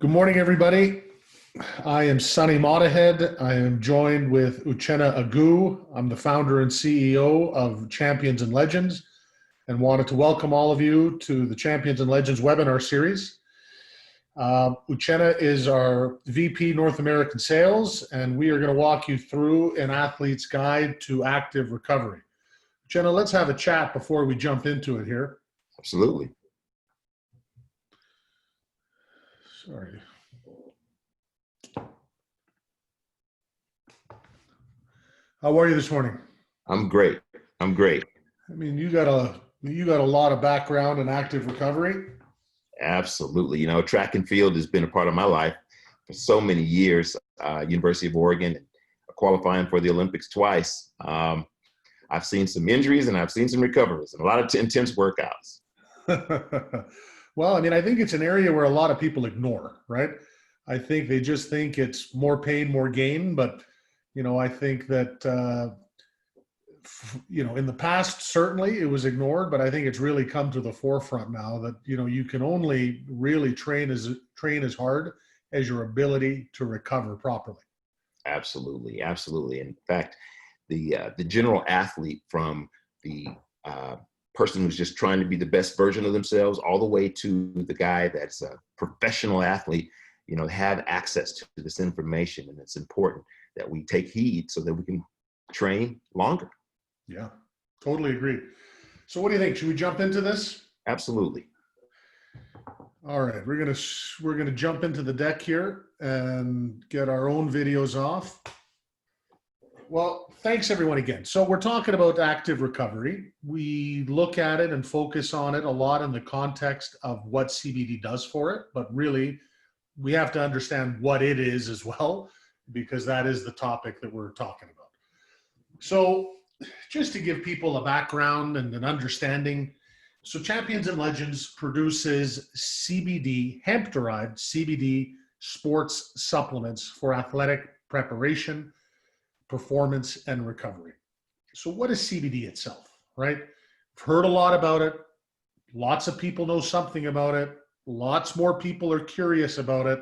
Good morning, everybody. I am Sunny Mottahead. I am joined with Uchenna Agu. I'm the founder and CEO of Champions and Legends and wanted to welcome all of you to the Champions and Legends webinar series. Uchenna is our VP North American Sales, and we are going to walk you through an athlete's guide to active recovery. Uchenna, let's have a chat before we jump into it here. Absolutely. Sorry. How are you this morning? I'm great. I'm great. I mean, you got a lot of background in active recovery. Absolutely. You know, track and field has been a part of my life for so many years. University of Oregon, qualifying for the Olympics twice. I've seen some injuries and I've seen some recoveries and a lot of intense workouts. Well, I mean, I think it's an area where a lot of people ignore, right? I think they just think it's more pain, more gain. But, I think that, in the past, certainly it was ignored, but I think it's really come to the forefront now that, you can only really train as hard as your ability to recover properly. Absolutely. Absolutely. In fact, the general athlete, from the person who's just trying to be the best version of themselves all the way to the guy that's a professional athlete, have access to this information. And it's important that we take heed so that we can train longer. Yeah, totally agree. So what do you think? Should we jump into this? Absolutely. All right, we're gonna jump into the deck here and get our own videos off. Well, thanks everyone again. So we're talking about active recovery. We look at it and focus on it a lot in the context of what CBD does for it, but really we have to understand what it is as well, because that is the topic that we're talking about. So just to give people a background and an understanding, so Champions and Legends produces CBD, hemp-derived CBD sports supplements for athletic preparation, performance, and recovery. So what is CBD itself, right? I've heard a lot about it. Lots of people know something about it. Lots more people are curious about it,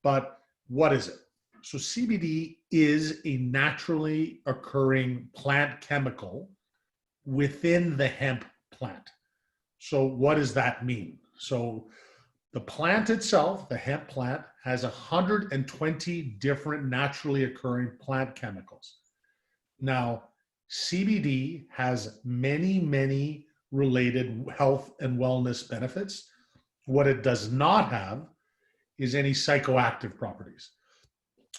but what is it? So CBD is a naturally occurring plant chemical within the hemp plant. So what does that mean? So the plant itself, the hemp plant, has 120 different naturally occurring plant chemicals. Now, CBD has many, many related health and wellness benefits. What it does not have is any psychoactive properties.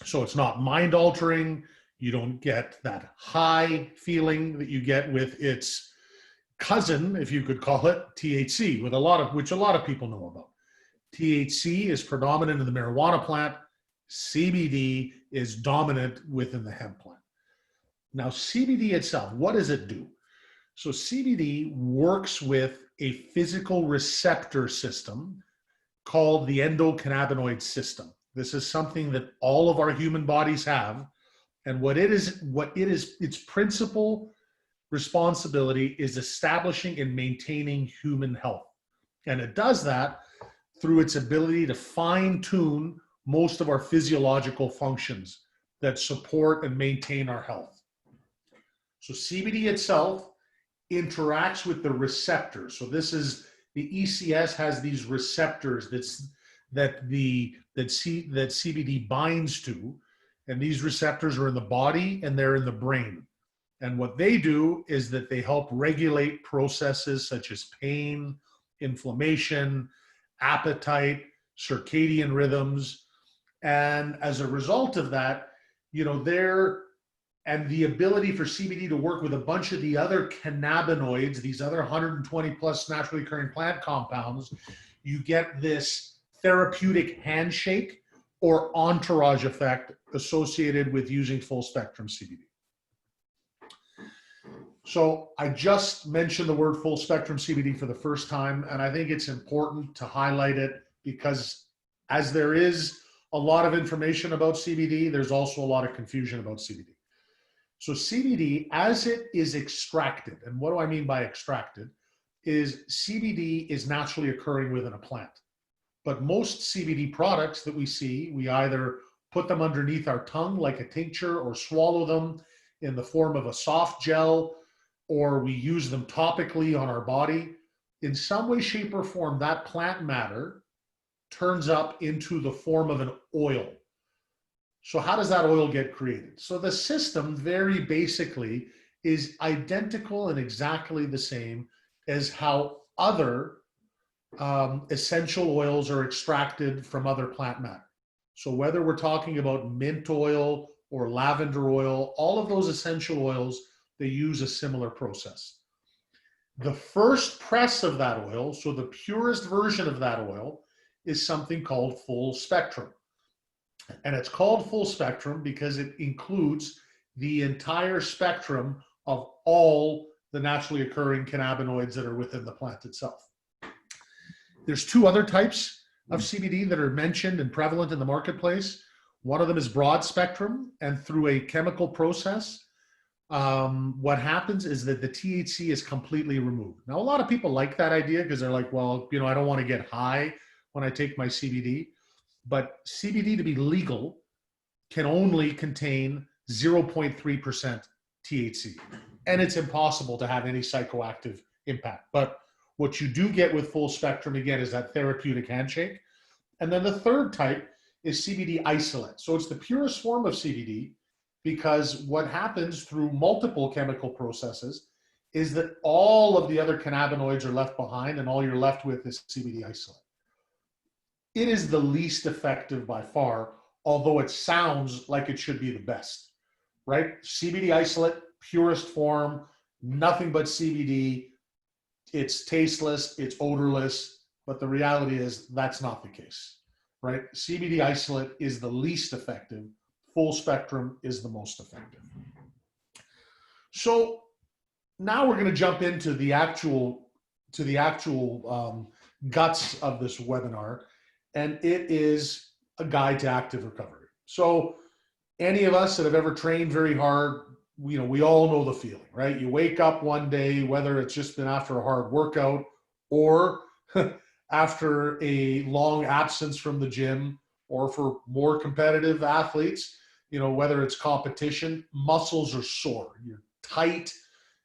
So it's not mind altering. You don't get that high feeling that you get with its cousin, if you could call it, THC, which a lot of people know about. THC is predominant in the marijuana plant. CBD is dominant within the hemp plant. Now, CBD itself, what does it do? So CBD works with a physical receptor system called the endocannabinoid system. This is something that all of our human bodies have. And its principal responsibility is establishing and maintaining human health. And it does that through its ability to fine-tune most of our physiological functions that support and maintain our health. So CBD itself interacts with the receptors. So this is the ECS has these receptors that CBD binds to, and these receptors are in the body and they're in the brain. And what they do is that they help regulate processes such as pain, inflammation, appetite, circadian rhythms. And as a result of that, and the ability for CBD to work with a bunch of the other cannabinoids, these other 120 plus naturally occurring plant compounds, you get this therapeutic handshake or entourage effect associated with using full spectrum CBD. So I just mentioned the word full spectrum CBD for the first time, and I think it's important to highlight it because as there is a lot of information about CBD, there's also a lot of confusion about CBD. So CBD, as it is extracted, and what do I mean by extracted, is CBD is naturally occurring within a plant. But most CBD products that we see, we either put them underneath our tongue like a tincture or swallow them in the form of a soft gel, or we use them topically on our body. In some way, shape, or form, that plant matter turns up into the form of an oil. So how does that oil get created? So the system very basically is identical and exactly the same as how other essential oils are extracted from other plant matter. So whether we're talking about mint oil or lavender oil, all of those essential oils, they use a similar process. The first press of that oil, so the purest version of that oil, is something called full spectrum. And it's called full spectrum because it includes the entire spectrum of all the naturally occurring cannabinoids that are within the plant itself. There's two other types of CBD that are mentioned and prevalent in the marketplace. One of them is broad spectrum, and through a chemical process, what happens is that the THC is completely removed. Now, a lot of people like that idea because they're like, well, I don't want to get high when I take my CBD. But CBD, to be legal, can only contain 0.3% THC. And it's impossible to have any psychoactive impact. But what you do get with full spectrum, again, is that therapeutic handshake. And then the third type is CBD isolate. So it's the purest form of CBD, because what happens through multiple chemical processes is that all of the other cannabinoids are left behind and all you're left with is CBD isolate. It is the least effective by far, although it sounds like it should be the best, right? CBD isolate, purest form, nothing but CBD. It's tasteless, it's odorless, but the reality is that's not the case, right? CBD isolate is the least effective. Full spectrum is the most effective. So now we're going to jump into the actual guts of this webinar, and it is a guide to active recovery. So any of us that have ever trained very hard, we all know the feeling, right? You wake up one day, whether it's just been after a hard workout or after a long absence from the gym, or for more competitive athletes, whether it's competition, muscles are sore, you're tight,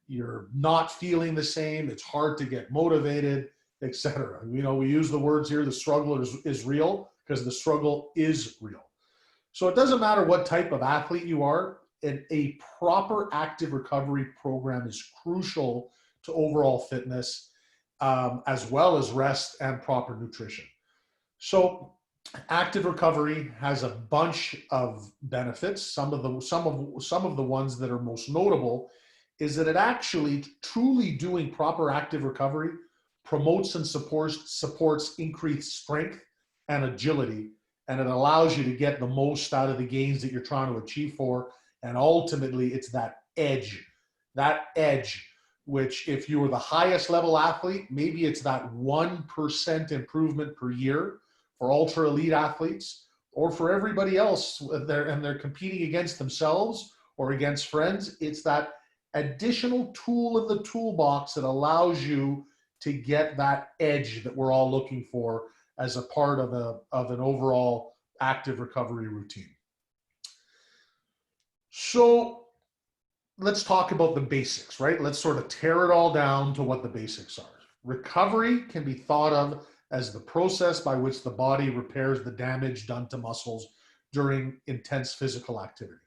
you're not feeling the same, it's hard to get motivated, etc. We use the words here, the struggle is real, because the struggle is real. So it doesn't matter what type of athlete you are, and a proper active recovery program is crucial to overall fitness, as well as rest and proper nutrition. So active recovery has a bunch of benefits. Some of the ones that are most notable is that it actually truly doing proper active recovery promotes and supports increased strength and agility, and it allows you to get the most out of the gains that you're trying to achieve for. And ultimately, it's that edge, which if you were the highest level athlete, maybe it's that 1% improvement per year for ultra elite athletes, or for everybody else, they're competing against themselves or against friends. It's that additional tool in the toolbox that allows you to get that edge that we're all looking for as a part of an overall active recovery routine. So let's talk about the basics, right? Let's sort of tear it all down to what the basics are. Recovery can be thought of as the process by which the body repairs the damage done to muscles during intense physical activity.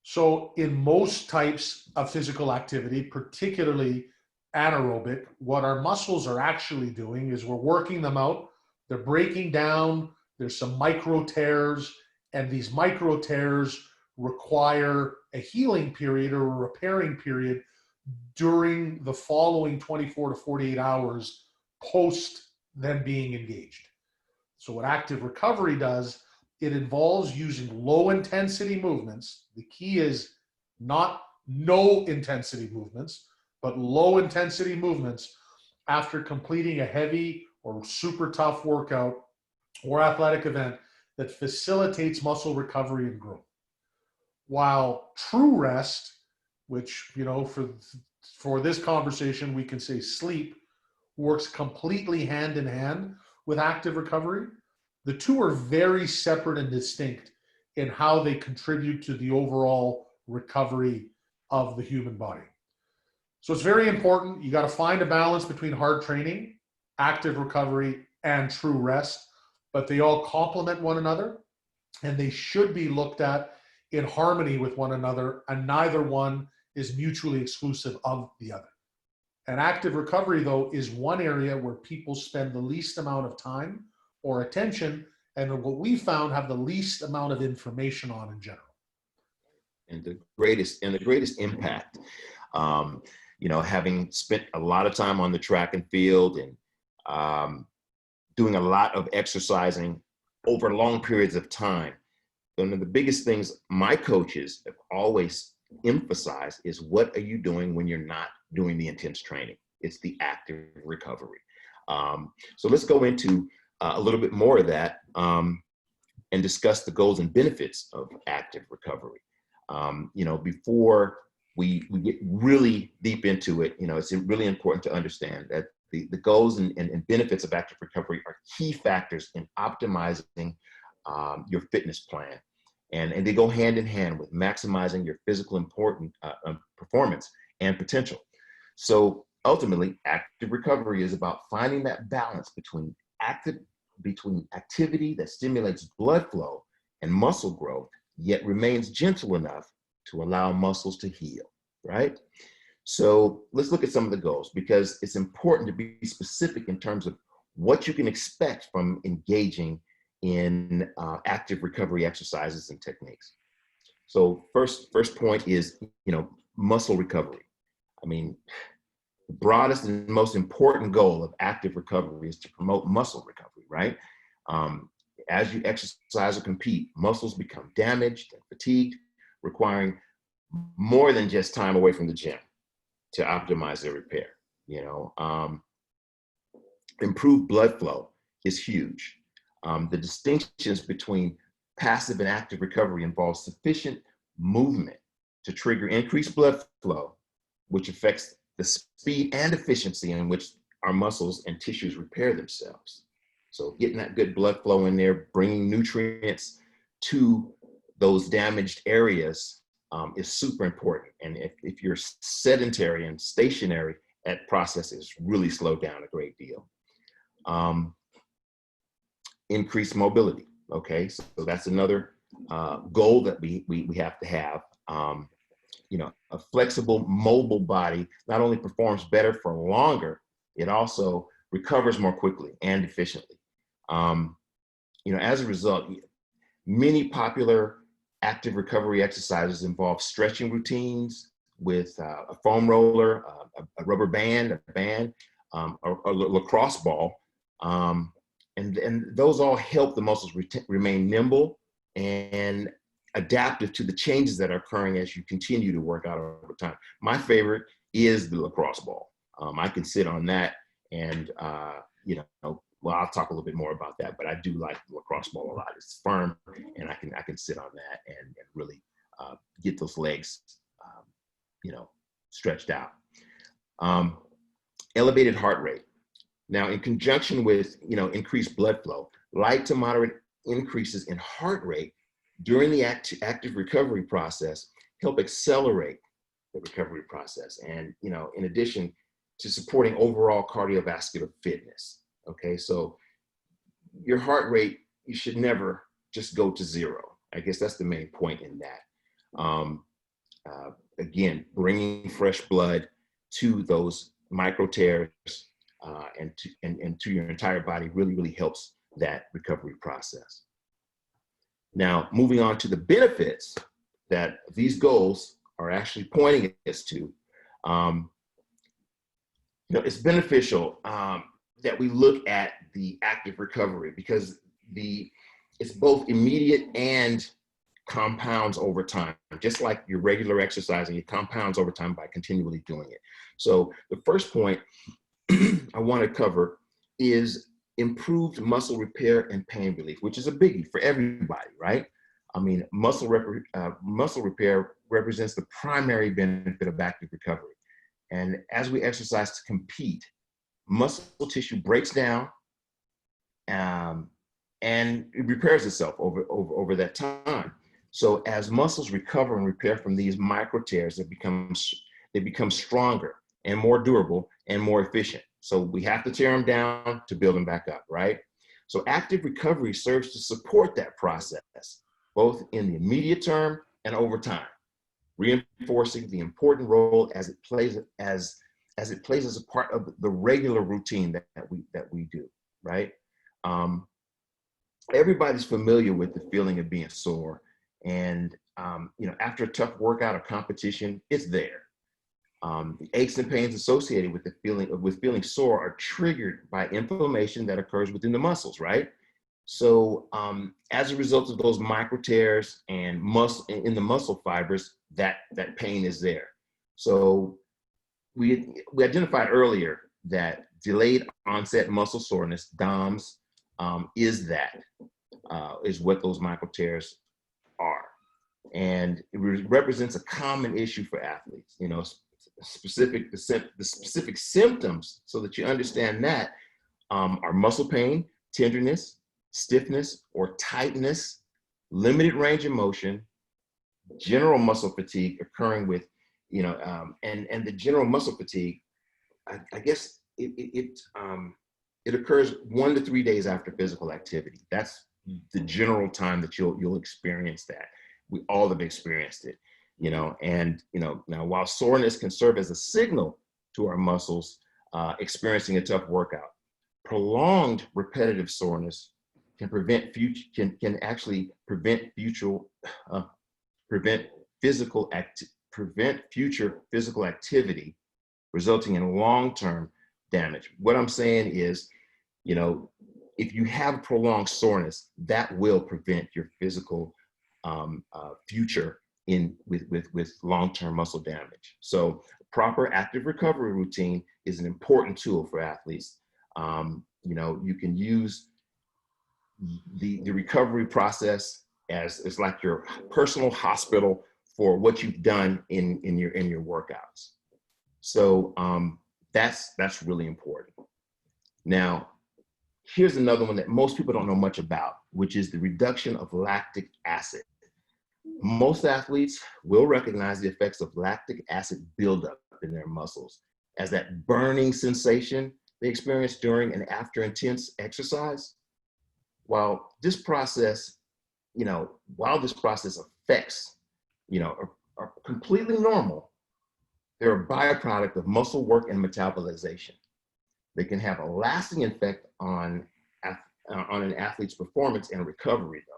So in most types of physical activity, particularly anaerobic, what our muscles are actually doing is we're working them out, they're breaking down, there's some micro tears, and these micro tears require a healing period or a repairing period during the following 24 to 48 hours post them being engaged. So what active recovery does, it involves using low intensity movements. The key is not no intensity movements, but low intensity movements after completing a heavy or super tough workout or athletic event that facilitates muscle recovery and growth. While true rest, which, for this conversation, we can say sleep, works completely hand in hand with active recovery. The two are very separate and distinct in how they contribute to the overall recovery of the human body. So it's very important. You got to find a balance between hard training, active recovery, and true rest, but they all complement one another and they should be looked at in harmony with one another, and neither one is mutually exclusive of the other. And active recovery, though, is one area where people spend the least amount of time or attention, and what we found have the least amount of information on in general. And the greatest impact. Having spent a lot of time on the track and field and doing a lot of exercising over long periods of time, one of the biggest things my coaches have always emphasized is, what are you doing when you're not doing the intense training? It's the active recovery. So let's go into a little bit more of that and discuss the goals and benefits of active recovery. Before we get really deep into it, it's really important to understand that the goals and benefits of active recovery are key factors in optimizing your fitness plan. And they go hand in hand with maximizing your physical performance and potential. So ultimately, active recovery is about finding that balance between activity that stimulates blood flow and muscle growth, yet remains gentle enough to allow muscles to heal, right? So let's look at some of the goals, because it's important to be specific in terms of what you can expect from engaging in active recovery exercises and techniques. So first point is, muscle recovery. I mean, the broadest and most important goal of active recovery is to promote muscle recovery, right? As you exercise or compete, muscles become damaged and fatigued, requiring more than just time away from the gym to optimize their repair. Improved blood flow is huge. The distinctions between passive and active recovery involve sufficient movement to trigger increased blood flow, which affects the speed and efficiency in which our muscles and tissues repair themselves. So getting that good blood flow in there, bringing nutrients to those damaged areas is super important. And if you're sedentary and stationary, that process is really slowed down a great deal. Increased mobility. Okay, so that's another goal that we have to have. A flexible, mobile body not only performs better for longer, it also recovers more quickly and efficiently. As a result, many popular active recovery exercises involve stretching routines with a foam roller, a rubber band, or a lacrosse ball. And those all help the muscles remain nimble and adaptive to the changes that are occurring as you continue to work out over time. My favorite is the lacrosse ball. I can sit on that and, I'll talk a little bit more about that, but I do like the lacrosse ball a lot. It's firm, and I can sit on that and really get those legs, stretched out. Elevated heart rate. Now, in conjunction with, increased blood flow, light to moderate increases in heart rate during the active recovery process help accelerate the recovery process. And, in addition to supporting overall cardiovascular fitness. Okay, so your heart rate, you should never just go to zero. I guess that's the main point in that. Again, bringing fresh blood to those micro tears and to your entire body really helps that recovery process. Now, moving on to the benefits that these goals are actually pointing us to. It's beneficial that we look at the active recovery because it's both immediate and compounds over time. Just like your regular exercising, it compounds over time by continually doing it. So the first point I want to cover is improved muscle repair and pain relief, which is a biggie for everybody, right? I mean, muscle repair represents the primary benefit of active recovery. And as we exercise to compete, muscle tissue breaks down and it repairs itself over that time. So as muscles recover and repair from these micro tears, they become stronger and more durable and more efficient. So we have to tear them down to build them back up, right? So active recovery serves to support that process, both in the immediate term and over time, reinforcing the important role as it plays as a part of the regular routine that we do, right? Everybody's familiar with the feeling of being sore, and after a tough workout or competition, it's there. The aches and pains associated with feeling sore are triggered by inflammation that occurs within the muscles, right? So as a result of those micro tears and in the muscle fibers, that pain is there. So we identified earlier that delayed onset muscle soreness, DOMS, is what those micro tears are. And it represents a common issue for athletes, the specific symptoms, so that you understand that, are muscle pain, tenderness, stiffness or tightness, limited range of motion, general muscle fatigue occurring with, and the general muscle fatigue, I guess it occurs 1 to 3 days after physical activity. That's the general time that you'll experience that. We all have experienced it, now while soreness can serve as a signal to our muscles experiencing a tough workout, prolonged repetitive soreness can actually prevent future physical activity, resulting in long-term damage. What I'm saying is, if you have prolonged soreness, that will prevent your physical future with long-term muscle damage. So proper active recovery routine is an important tool for athletes. You can use the recovery process as it's like your personal hospital for what you've done in your workouts. So that's really important. Now, here's another one that most people don't know much about, which is the reduction of lactic acid. Most athletes will recognize the effects of lactic acid buildup in their muscles as that burning sensation they experience during and after intense exercise. While this process affects, are completely normal, they're a byproduct of muscle work and metabolization. They can have a lasting effect on an athlete's performance and recovery, though.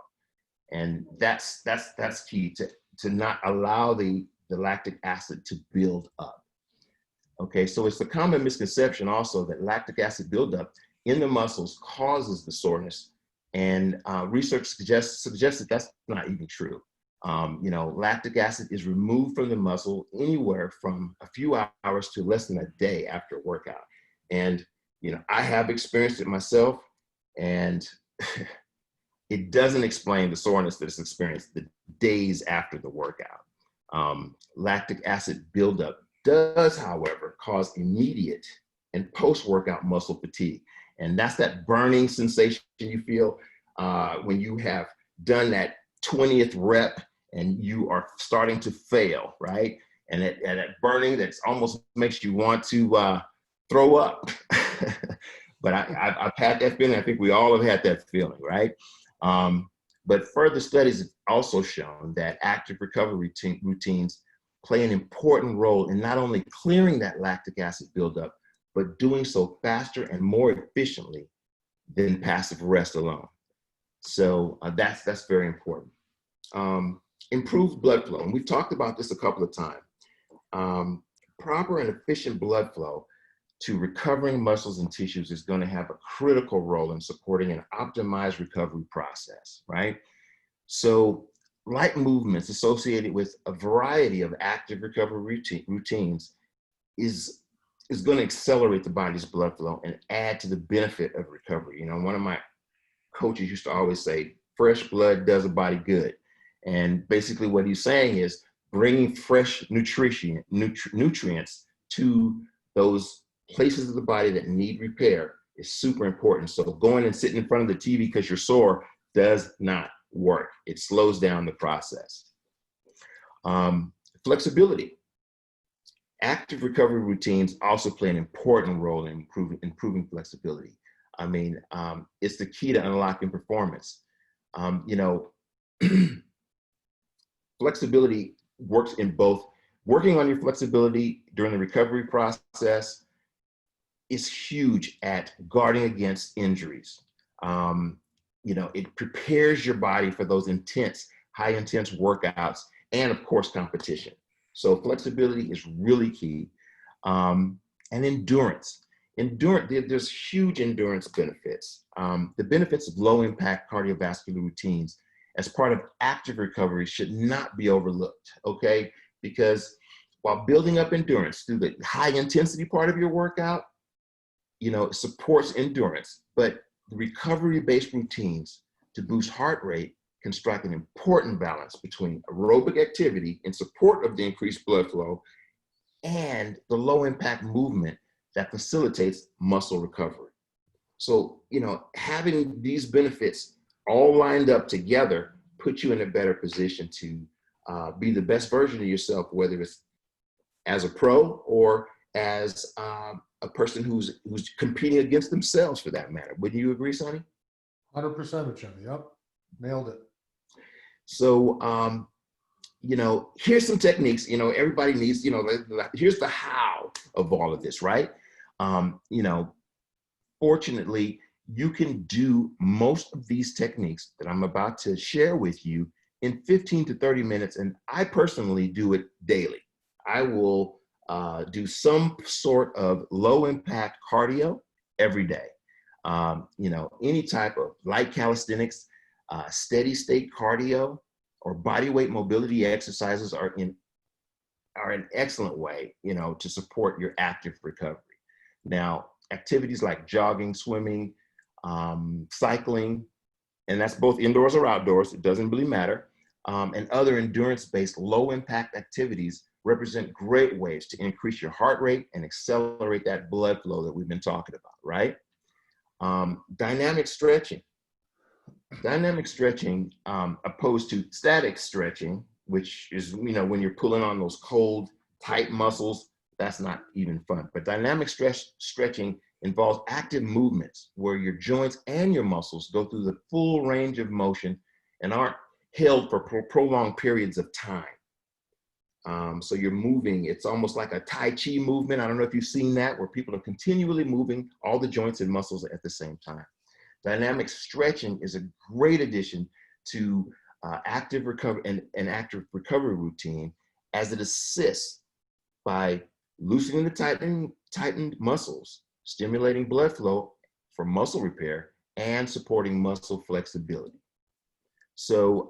And that's key to not allow the lactic acid to build up. Okay, so it's a common misconception also that lactic acid buildup in the muscles causes the soreness, and research suggests that that's not even true. Lactic acid is removed from the muscle anywhere from a few hours to less than a day after a workout. And, I have experienced it myself, and it doesn't explain the soreness that is experienced the days after the workout. Lactic acid buildup does, however, cause immediate and post-workout muscle fatigue. And that's that burning sensation you feel when you have done that 20th rep and you are starting to fail, right? And that burning that almost makes you want to throw up. But I've had that feeling. I think we all have had that feeling, right? But further studies have also shown that active recovery routines play an important role in not only clearing that lactic acid buildup, but doing so faster and more efficiently than passive rest alone. So that's very important. Improved blood flow, and we've talked about this a couple of times. Proper and efficient blood flow to recovering muscles and tissues is going to have a critical role in supporting an optimized recovery process, right? So light movements associated with a variety of active recovery routines is going to accelerate the body's blood flow and add to the benefit of recovery. One of my coaches used to always say, fresh blood does a body good. And basically what he's saying is bringing fresh nutrients to those places of the body that need repair is super important. So going and sitting in front of the TV because you're sore does not work. It slows down the process. Flexibility. Active recovery routines also play an important role in improving flexibility. I mean, it's the key to unlocking performance. You know, flexibility works in both. Working on your flexibility during the recovery process is huge at guarding against injuries. You know, it prepares your body for those intense, high intense workouts, and of course, competition. So flexibility is really key. And endurance. There's huge endurance benefits. The benefits of low impact cardiovascular routines as part of active recovery should not be overlooked, okay? Because while building up endurance through the high intensity part of your workout, you know, it supports endurance, but the recovery-based routines to boost heart rate can strike an important balance between aerobic activity in support of the increased blood flow and the low impact movement that facilitates muscle recovery. So, you know, having these benefits all lined up together puts you in a better position to be the best version of yourself, whether it's as a pro or as a person who's competing against themselves for that matter. Wouldn't you agree, Sonny? 100% Jimmy. Yep. Nailed it. So, you know, here's some techniques, you know, everybody needs, you know, here's the how of all of this, right? You know, fortunately, you can do most of these techniques that I'm about to share with you in 15 to 30 minutes. And I personally do it daily. I will do some sort of low impact cardio every day. You know, any type of light calisthenics, steady state cardio, or body weight mobility exercises are an excellent way, you know, to support your active recovery. Now, activities like jogging, swimming, cycling, and that's both indoors or outdoors, it doesn't really matter, and other endurance-based low-impact activities represent great ways to increase your heart rate and accelerate that blood flow that we've been talking about, right? Dynamic stretching. Dynamic stretching, opposed to static stretching, which is, you know, when you're pulling on those cold, tight muscles, that's not even fun. But dynamic stretching involves active movements where your joints and your muscles go through the full range of motion and aren't held for prolonged periods of time. So you're moving, it's almost like a Tai Chi movement. I don't know if you've seen that, where people are continually moving all the joints and muscles at the same time. Dynamic stretching is a great addition to active recovery and active recovery routine, as it assists by loosening the tightened muscles, stimulating blood flow for muscle repair, and supporting muscle flexibility. So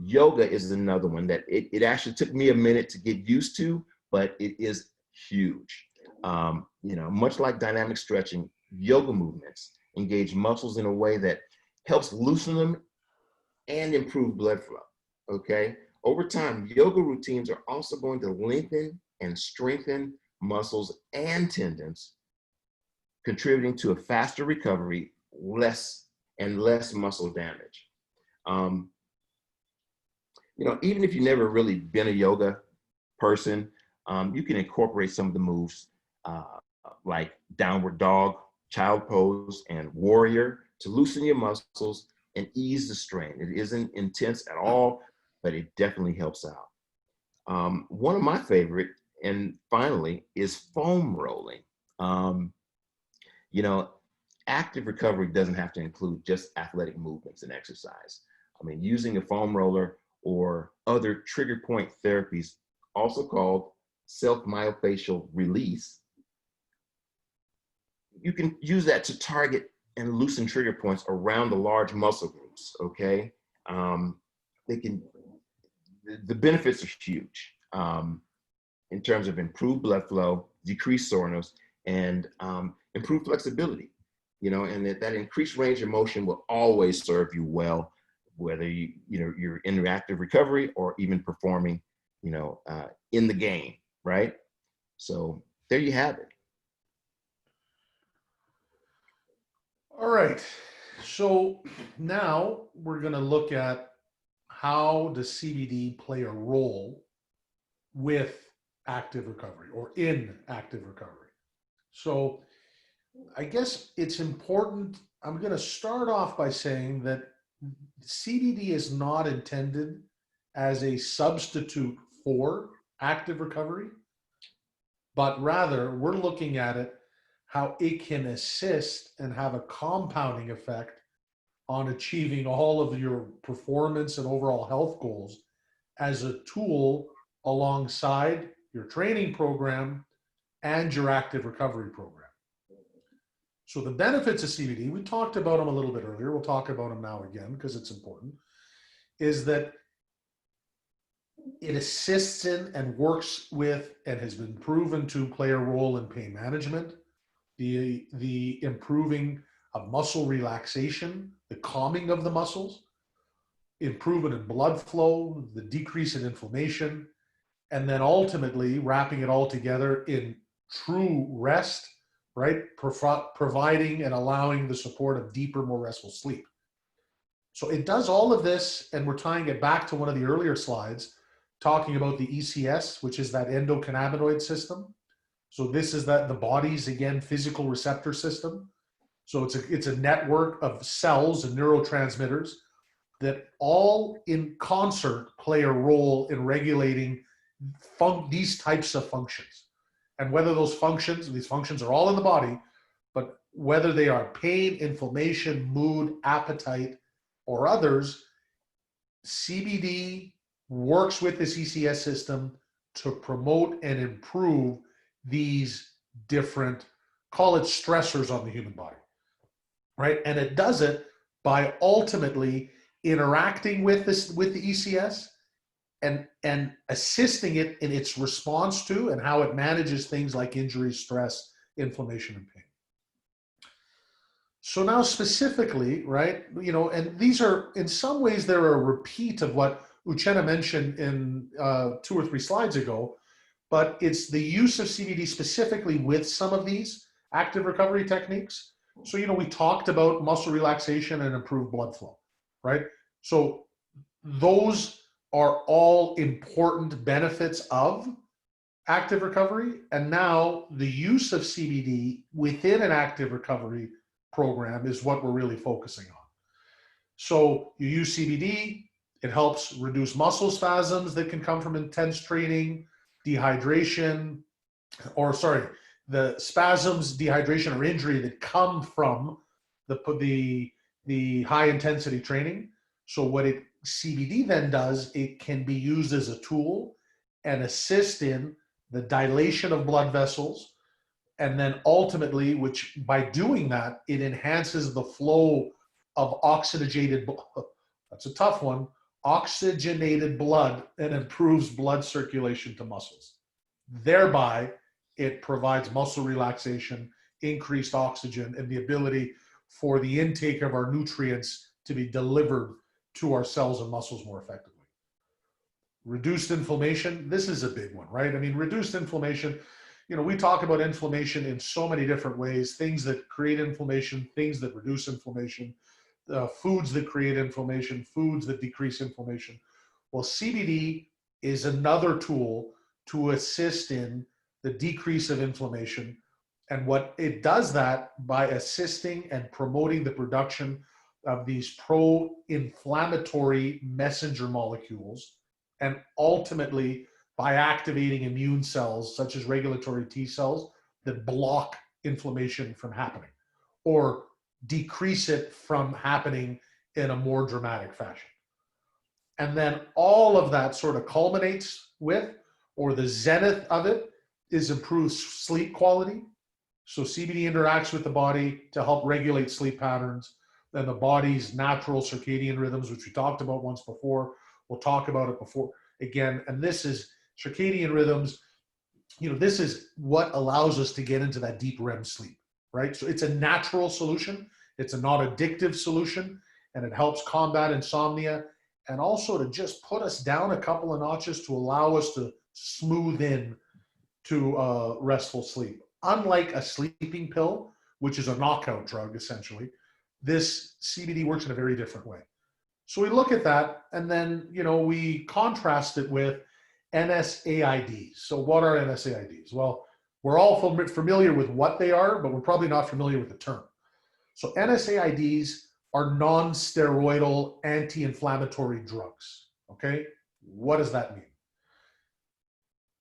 yoga is another one that it actually took me a minute to get used to, but it is huge. You know, much like dynamic stretching, yoga movements engage muscles in a way that helps loosen them and improve blood flow, okay? Over time, yoga routines are also going to lengthen and strengthen muscles and tendons, contributing to a faster recovery, less muscle damage. You know, even if you've never really been a yoga person, you can incorporate some of the moves like downward dog, child pose, and warrior to loosen your muscles and ease the strain. It isn't intense at all, but it definitely helps out. One of my favorite, and finally, is foam rolling. You know, active recovery doesn't have to include just athletic movements and exercise. I mean, using a foam roller or other trigger point therapies, also called self-myofascial release, you can use that to target and loosen trigger points around the large muscle groups, okay? The benefits are huge in terms of improved blood flow, decreased soreness, and improved flexibility, you know, and that increased range of motion will always serve you well, whether you're in active recovery or even performing, you know, in the game, right? So there you have it. All right. So now we're going to look at how does CBD play a role with active recovery or in active recovery. So I guess it's important. I'm going to start off by saying that CBD is not intended as a substitute for active recovery, but rather we're looking at it how it can assist and have a compounding effect on achieving all of your performance and overall health goals as a tool alongside your training program and your active recovery program. So the benefits of CBD, we talked about them a little bit earlier. We'll talk about them now again because it's important, is that it assists in and works with and has been proven to play a role in pain management, the improving of muscle relaxation, the calming of the muscles, improvement in blood flow, the decrease in inflammation, and then ultimately wrapping it all together in true rest, right? Providing and allowing the support of deeper, more restful sleep. So it does all of this, and we're tying it back to one of the earlier slides, talking about the ECS, which is that endocannabinoid system. So this is that the body's, again, physical receptor system. So it's a network of cells and neurotransmitters that all in concert play a role in regulating these types of functions. And whether these functions are all in the body, but whether they are pain, inflammation, mood, appetite, or others, CBD works with this ECS system to promote and improve these different, call it stressors on the human body, right? And it does it by ultimately interacting with the ECS and assisting it in its response to and how it manages things like injury, stress, inflammation, and pain. So now specifically, right, and these are, in some ways, they're a repeat of what Uchenna mentioned in 2 or 3 slides ago, but it's the use of CBD specifically with some of these active recovery techniques. So, we talked about muscle relaxation and improved blood flow, right? So those are all important benefits of active recovery. And now the use of CBD within an active recovery program is what we're really focusing on. So you use CBD, it helps reduce muscle spasms that can come from intense training, dehydration, the spasms, dehydration, or injury that come from the high intensity training. So what CBD then does, it can be used as a tool and assist in the dilation of blood vessels. And then ultimately, which by doing that, it enhances the flow of oxygenated, that's a tough one, oxygenated blood, and improves blood circulation to muscles. Thereby, it provides muscle relaxation, increased oxygen, and the ability for the intake of our nutrients to be delivered to our cells and muscles more effectively. Reduced inflammation, this is a big one, right? I mean, reduced inflammation, we talk about inflammation in so many different ways, things that create inflammation, things that reduce inflammation, foods that create inflammation, foods that decrease inflammation. Well, CBD is another tool to assist in the decrease of inflammation. And what it does that by assisting and promoting the production of these pro-inflammatory messenger molecules, and ultimately by activating immune cells such as regulatory T cells that block inflammation from happening or decrease it from happening in a more dramatic fashion. And then all of that sort of culminates with, or the zenith of it, is improved sleep quality. So CBD interacts with the body to help regulate sleep patterns, then the body's natural circadian rhythms, which we talked about once before. We'll talk about it before again. And this is circadian rhythms. This is what allows us to get into that deep REM sleep, right? So it's a natural solution. It's a non-addictive solution, and it helps combat insomnia and also to just put us down a couple of notches to allow us to smooth in to restful sleep. Unlike a sleeping pill, which is a knockout drug, essentially, this CBD works in a very different way. So we look at that, and then, you know, we contrast it with NSAIDs. So what are NSAIDs? Well, we're all familiar with what they are, but we're probably not familiar with the term. So NSAIDs are non-steroidal anti-inflammatory drugs. Okay, what does that mean?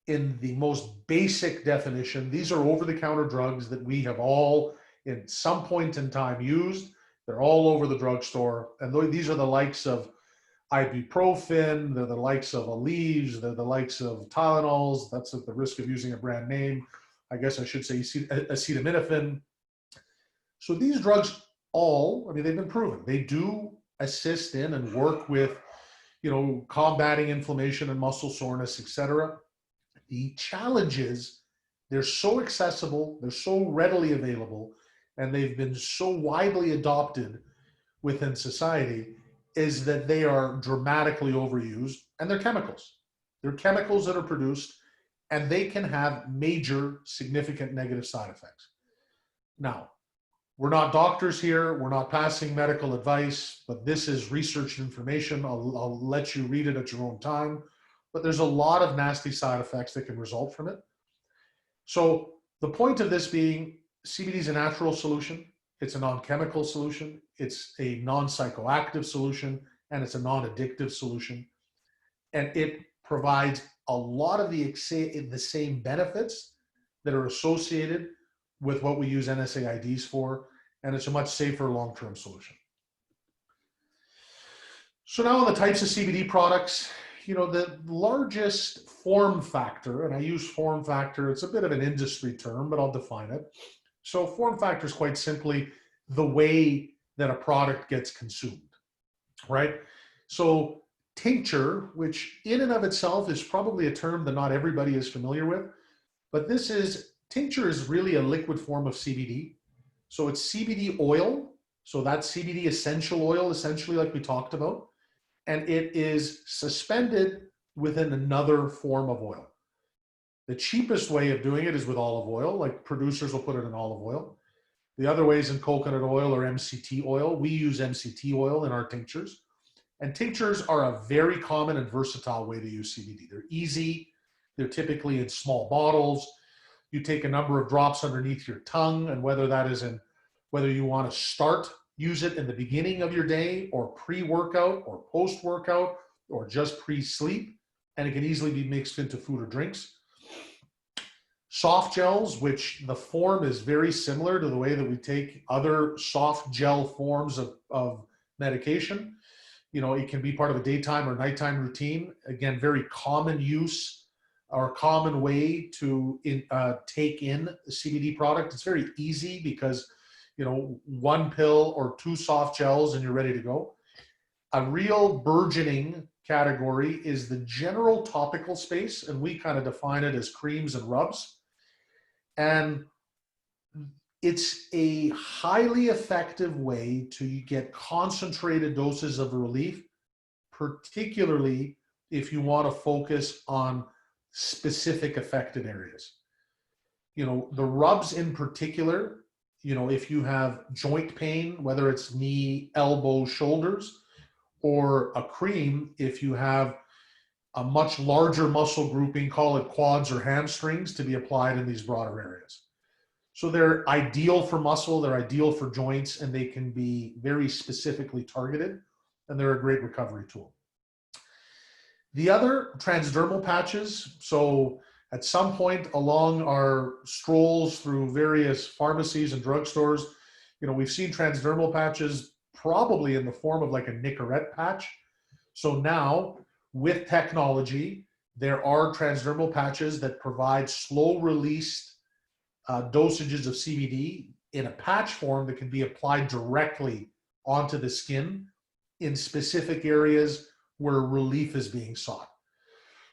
In the most basic definition, these are over-the-counter drugs that we have all, in some point in time, used. They're all over the drugstore, and these are the likes of ibuprofen, they're the likes of Aleve, they're the likes of Tylenols. That's at the risk of using a brand name. I guess I should say acetaminophen. So these drugs all, I mean, they've been proven. They do assist in and work with, you know, combating inflammation and muscle soreness, etc. The challenge is they're so accessible, they're so readily available, and they've been so widely adopted within society, is that they are dramatically overused, and they're chemicals. They're chemicals that are produced, and they can have major significant negative side effects. Now, we're not doctors here, we're not passing medical advice, but this is research information. I'll let you read it at your own time, but there's a lot of nasty side effects that can result from it. So the point of this being, CBD is a natural solution, it's a non-chemical solution, it's a non-psychoactive solution, and it's a non-addictive solution. And it provides a lot of the same benefits that are associated with what we use NSAIDs for, and it's a much safer long-term solution. So now on the types of CBD products, you know, the largest form factor, and I use form factor, it's a bit of an industry term, but I'll define it. So form factor is quite simply the way that a product gets consumed, right? So tincture, which in and of itself is probably a term that not everybody is familiar with, but tincture is really a liquid form of CBD. So it's CBD oil. So that's CBD essential oil, essentially, like we talked about. And it is suspended within another form of oil. The cheapest way of doing it is with olive oil, like producers will put it in olive oil. The other way is in coconut oil or MCT oil. We use MCT oil in our tinctures. And tinctures are a very common and versatile way to use CBD. They're easy. They're typically in small bottles. You take a number of drops underneath your tongue, and whether you want to use it in the beginning of your day or pre-workout or post-workout or just pre-sleep, and it can easily be mixed into food or drinks. Soft gels, which the form is very similar to the way that we take other soft gel forms of medication. You know, it can be part of a daytime or nighttime routine. Again, very common use or common way to take in the CBD product. It's very easy because, you know, one pill or two soft gels and you're ready to go. A real burgeoning category is the general topical space, and we kind of define it as creams and rubs. And it's a highly effective way to get concentrated doses of relief, particularly if you want to focus on specific affected areas. You know, the rubs in particular, you know, if you have joint pain, whether it's knee, elbow, shoulders, or a cream, if you have a much larger muscle grouping, call it quads or hamstrings, to be applied in these broader areas. So they're ideal for muscle, they're ideal for joints, and they can be very specifically targeted, and they're a great recovery tool. The other, transdermal patches. So at some point along our strolls through various pharmacies and drugstores, you know, we've seen transdermal patches probably in the form of like a Nicorette patch. So now with technology, there are transdermal patches that provide slow released dosages of CBD in a patch form that can be applied directly onto the skin in specific areas where relief is being sought.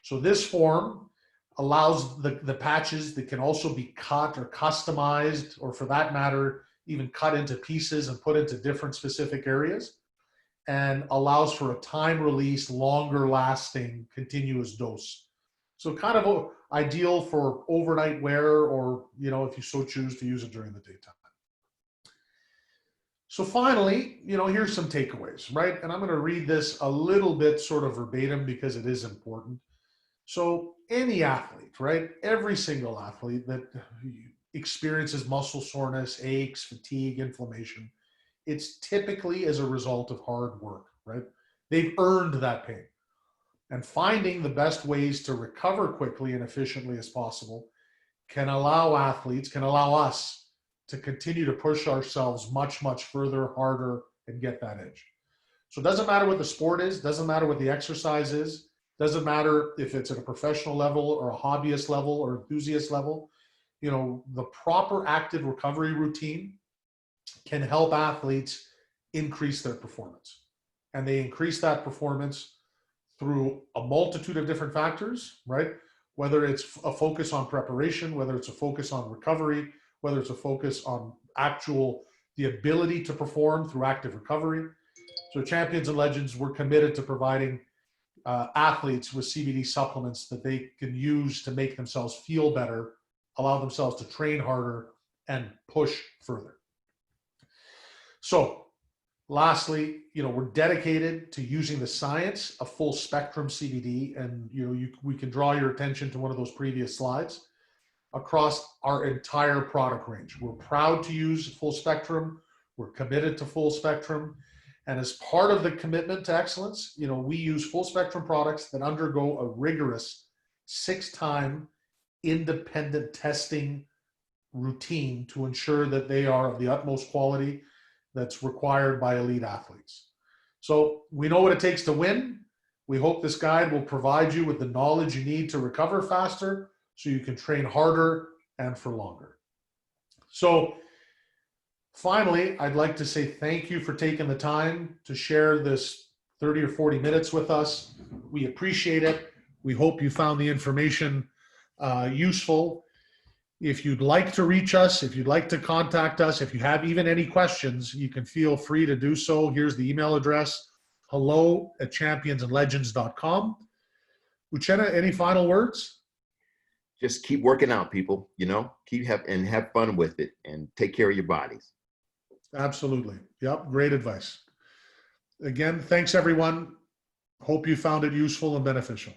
So this form allows the patches that can also be cut or customized, or for that matter, even cut into pieces and put into different specific areas, and allows for a time release, longer lasting, continuous dose. So kind of ideal for overnight wear, or, you know, if you so choose to use it during the daytime. So finally, here's some takeaways, right? And I'm going to read this a little bit sort of verbatim because it is important. So any athlete, right? Every single athlete that experiences muscle soreness, aches, fatigue, inflammation, it's typically as a result of hard work, right? They've earned that pain. And finding the best ways to recover quickly and efficiently as possible can allow us to continue to push ourselves much, much further, harder, and get that edge. So it doesn't matter what the sport is, doesn't matter what the exercise is, doesn't matter if it's at a professional level or a hobbyist level or enthusiast level. The proper active recovery routine can help athletes increase their performance. And they increase that performance through a multitude of different factors, right? Whether it's a focus on preparation, whether it's a focus on recovery, whether it's a focus on the ability to perform through active recovery. So Champions and Legends, we're committed to providing athletes with CBD supplements that they can use to make themselves feel better, allow themselves to train harder, and push further. So lastly, we're dedicated to using the science of full spectrum CBD, and we can draw your attention to one of those previous slides across our entire product range. We're proud to use full spectrum. We're committed to full spectrum. And as part of the commitment to excellence, we use full spectrum products that undergo a rigorous 6-time independent testing routine to ensure that they are of the utmost quality that's required by elite athletes. So we know what it takes to win. We hope this guide will provide you with the knowledge you need to recover faster so you can train harder and for longer. So finally, I'd like to say thank you for taking the time to share this 30 or 40 minutes with us. We appreciate it. We hope you found the information useful. If you'd like to reach us, if you'd like to contact us, if you have even any questions, you can feel free to do so. Here's the email address, hello@championsandlegends.com. Uchenna, any final words? Just keep working out, people, have fun with it and take care of your bodies. Absolutely. Yep. Great advice. Again, thanks everyone. Hope you found it useful and beneficial.